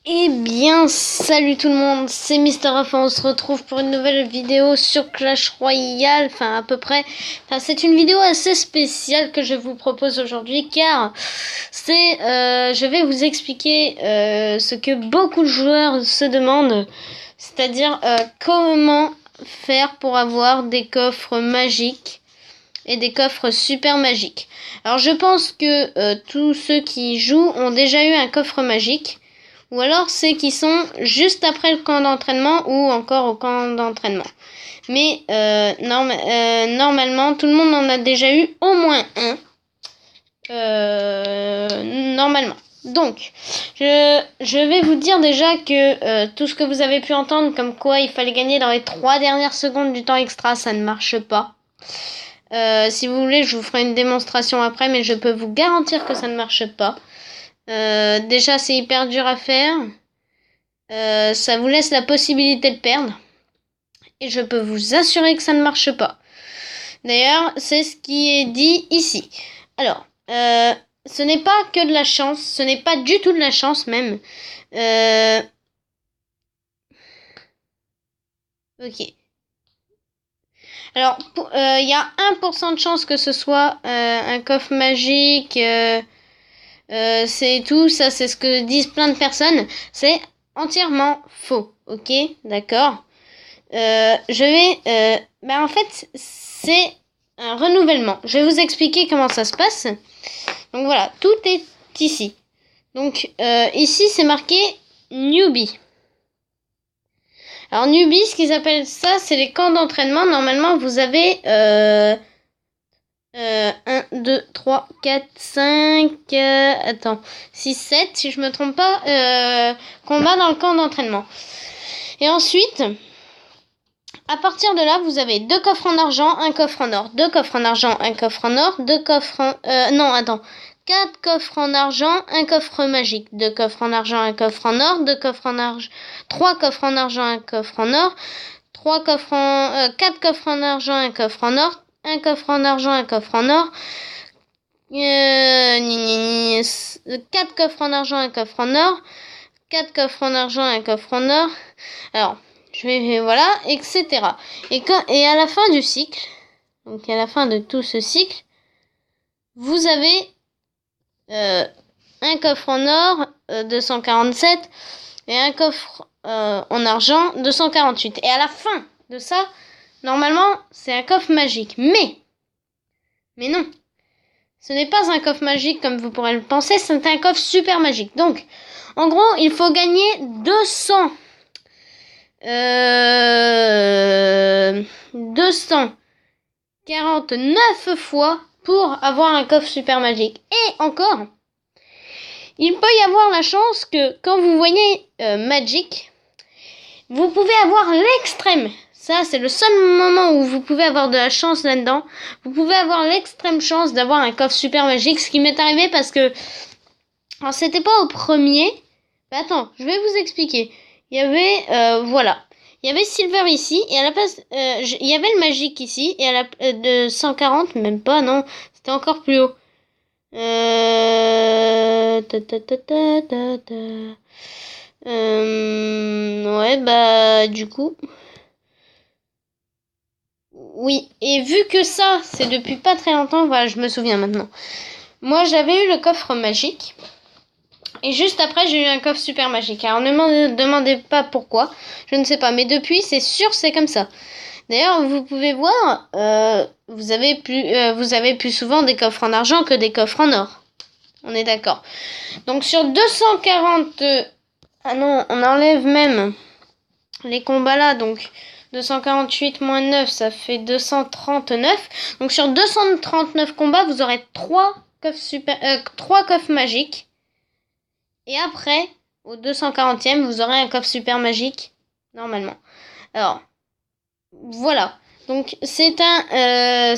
Eh bien, salut tout le monde, c'est Mister F. On se retrouve pour une nouvelle vidéo sur Clash Royale, enfin à peu près. Enfin, c'est une vidéo assez spéciale que je vous propose aujourd'hui car je vais vous expliquer ce que beaucoup de joueurs se demandent, c'est-à-dire comment faire pour avoir des coffres magiques et des coffres super magiques. Alors je pense que tous ceux qui jouent ont déjà eu un coffre magique. Ou alors c'est qui sont juste après le camp d'entraînement ou encore au camp d'entraînement. Mais normalement, tout le monde en a déjà eu au moins un. Normalement. Donc, je vais vous dire déjà que tout ce que vous avez pu entendre, comme quoi il fallait gagner dans les 3 dernières secondes du temps extra, ça ne marche pas. Si vous voulez, je vous ferai une démonstration après, mais je peux vous garantir que ça ne marche pas. Déjà c'est hyper dur à faire, ça vous laisse la possibilité de perdre et je peux vous assurer que ça ne marche pas. D'ailleurs c'est ce qui est dit ici. Alors ce n'est pas que de la chance, ce n'est pas du tout de la chance même. Ok. Alors il y a 1% de chance que ce soit un coffre magique. C'est tout, ça c'est ce que disent plein de personnes. C'est entièrement faux, ok, d'accord. En fait, c'est un renouvellement. Je vais vous expliquer comment ça se passe. Donc voilà, tout est ici. Donc ici c'est marqué newbie. Alors newbie, ce qu'ils appellent ça, c'est les camps d'entraînement. Normalement, vous avez 1, 2, 3, 4, 5, 6, 7, si je me trompe pas, combats dans le camp d'entraînement. Et ensuite, à partir de là, vous avez 2 coffres en argent, 1 coffre en or, 2 coffres en argent, 1 coffre en or, 2 coffres en... 4 coffres en argent, 1 coffre magique, 2 coffres en argent, 1 coffre en or, 2 coffres en argent, 3 coffres en argent, 1 coffre en or, 4 coffres en argent, 1 coffre en or, 1 coffre en argent, 1 coffre en or, 4 coffres en argent, 1 coffre en or, 4 coffres en argent, 1 coffre en or. Alors, voilà, etc. Et à la fin du cycle, donc à la fin de tout ce cycle, vous avez un coffre en or, 247, et un coffre en argent, 248. Et à la fin de ça, normalement, c'est un coffre magique. Mais non. Ce n'est pas un coffre magique comme vous pourrez le penser, c'est un coffre super magique. Donc, en gros, il faut gagner 249 fois pour avoir un coffre super magique. Et encore, il peut y avoir la chance que quand vous voyez Magic, vous pouvez avoir l'extrême. Ça, c'est le seul moment où vous pouvez avoir de la chance là-dedans. Vous pouvez avoir l'extrême chance d'avoir un coffre super magique. Ce qui m'est arrivé parce que... Alors, c'était pas au premier. Mais attends, je vais vous expliquer. Il y avait... voilà. Il y avait Silver ici. Et à la place... il y avait le magique ici. Et à la... de 140, même pas, non. C'était encore plus haut. Ouais, bah, du coup... Oui, et vu que ça, c'est depuis pas très longtemps, voilà, je me souviens maintenant. Moi, j'avais eu le coffre magique. Et juste après, j'ai eu un coffre super magique. Alors, ne me demandez pas pourquoi. Je ne sais pas. Mais depuis, c'est sûr, c'est comme ça. D'ailleurs, vous pouvez voir, vous avez plus souvent des coffres en argent que des coffres en or. On est d'accord. Donc, sur 240... ah non, on enlève même les combats là, donc... 248 moins 9, ça fait 239. Donc sur 239 combats, vous aurez 3 coffres magiques. Et après, au 240e, vous aurez un coffre super magique, normalement. Alors, voilà. Donc c'est un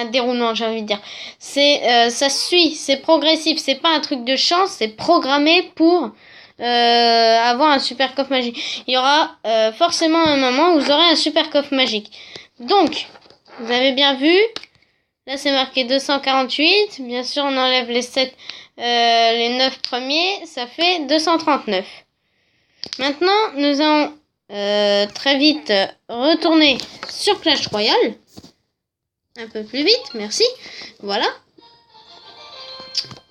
déroulement, j'ai envie de dire. Ça suit, c'est progressif. C'est pas un truc de chance, c'est programmé pour... avoir un super coffre magique. Il y aura forcément un moment où vous aurez un super coffre magique. Donc, vous avez bien vu. Là, c'est marqué 248. Bien sûr, on enlève les 7 les 9 premiers, ça fait 239. Maintenant, nous allons très vite retourner sur Clash Royale. Un peu plus vite, merci. Voilà.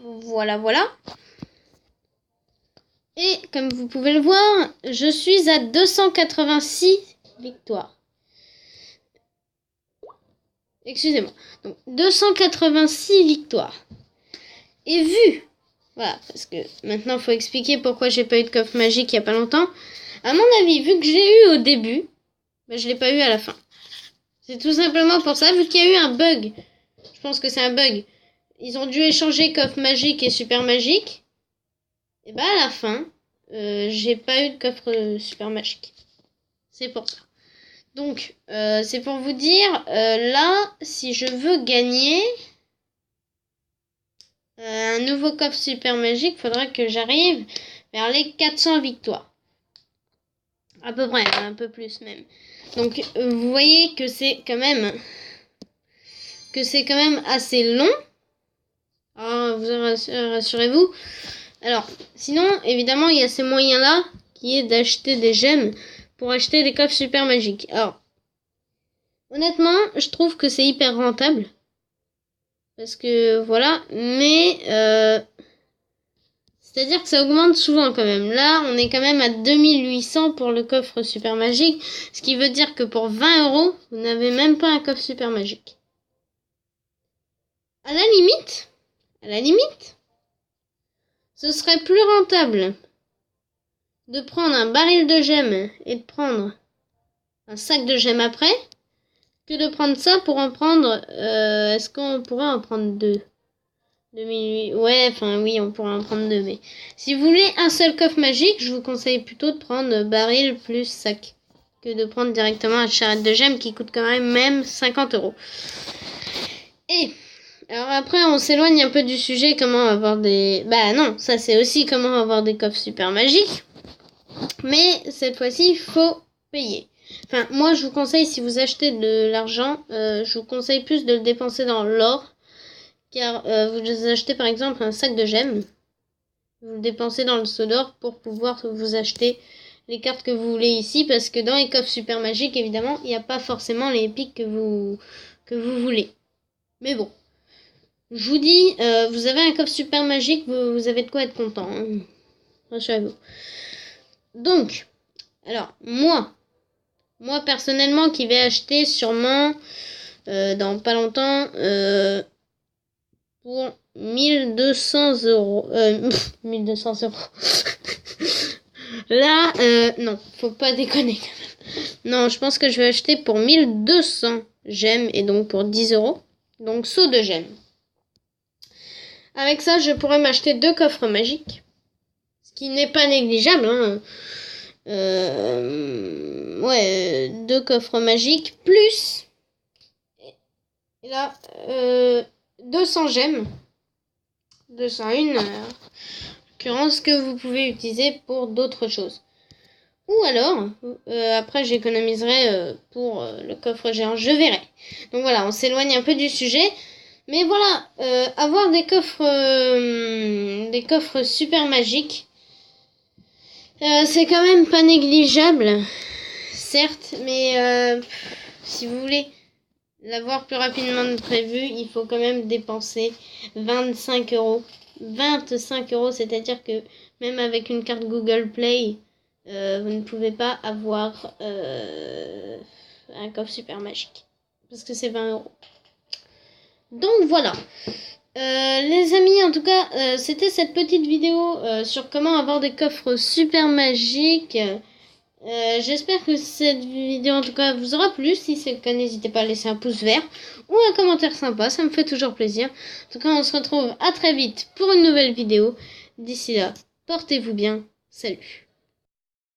Voilà. Et comme vous pouvez le voir, je suis à 286 victoires. Excusez-moi. Donc 286 victoires. Et vu, voilà, parce que maintenant il faut expliquer pourquoi j'ai pas eu de coffre magique il y a pas longtemps. À mon avis, vu que j'ai eu au début, ben, je l'ai pas eu à la fin. C'est tout simplement pour ça, vu qu'il y a eu un bug. Je pense que c'est un bug. Ils ont dû échanger coffre magique et super magique. Et bah à la fin, j'ai pas eu de coffre super magique. C'est pour ça. Donc, c'est pour vous dire, là, si je veux gagner un nouveau coffre super magique, il faudra que j'arrive vers les 400 victoires. À peu près, un peu plus même. Donc, vous voyez que c'est quand même assez long. Alors, rassurez-vous. Alors, sinon, évidemment, il y a ces moyens-là qui est d'acheter des gemmes pour acheter des coffres super magiques. Alors, honnêtement, je trouve que c'est hyper rentable. Parce que, voilà. Mais, c'est-à-dire que ça augmente souvent quand même. Là, on est quand même à 2800 pour le coffre super magique. Ce qui veut dire que pour 20 €, vous n'avez même pas un coffre super magique. À la limite, ce serait plus rentable de prendre un baril de gemmes et de prendre un sac de gemmes après que de prendre ça pour en prendre... est-ce qu'on pourrait en prendre 2 ? 2008. Ouais, enfin oui, on pourrait en prendre 2. Mais si vous voulez un seul coffre magique, je vous conseille plutôt de prendre baril plus sac que de prendre directement un charrette de gemmes qui coûte quand même 50 €. Et alors après, on s'éloigne un peu du sujet, comment avoir des... Bah non, ça c'est aussi comment avoir des coffres super magiques. Mais cette fois-ci, il faut payer. Enfin, moi je vous conseille, si vous achetez de l'argent, je vous conseille plus de le dépenser dans l'or. Car vous achetez par exemple un sac de gemmes. Vous le dépensez dans le seau d'or pour pouvoir vous acheter les cartes que vous voulez ici. Parce que dans les coffres super magiques, évidemment, il n'y a pas forcément les épiques que vous voulez. Mais bon. Je vous dis, vous avez un coffre super magique, vous avez de quoi être content. Hein. Rassurez-vous. Donc, alors, moi personnellement, qui vais acheter sûrement, dans pas longtemps, pour 1200 €. 1200 €. Là, non, faut pas déconner quand même. Non, je pense que je vais acheter pour 1200 gemmes et donc pour 10 €. Donc, saut de gemmes. Avec ça, je pourrais m'acheter 2 coffres magiques. Ce qui n'est pas négligeable. Hein. 2 coffres magiques. Plus. Et là, 200 gemmes. 201. En l'occurrence, que vous pouvez utiliser pour d'autres choses. Ou alors, après j'économiserai pour le coffre géant. Je verrai. Donc voilà, on s'éloigne un peu du sujet. Mais voilà, avoir des coffres super magiques, c'est quand même pas négligeable, certes, mais si vous voulez l'avoir plus rapidement que prévu, il faut quand même dépenser 25 €. 25 €, c'est-à-dire que même avec une carte Google Play, vous ne pouvez pas avoir un coffre super magique. Parce que c'est 20 €. Donc voilà, les amis, en tout cas, c'était cette petite vidéo sur comment avoir des coffres super magiques. J'espère que cette vidéo, en tout cas, vous aura plu. Si c'est le cas, n'hésitez pas à laisser un pouce vert ou un commentaire sympa, ça me fait toujours plaisir. En tout cas, on se retrouve à très vite pour une nouvelle vidéo. D'ici là, portez-vous bien. Salut.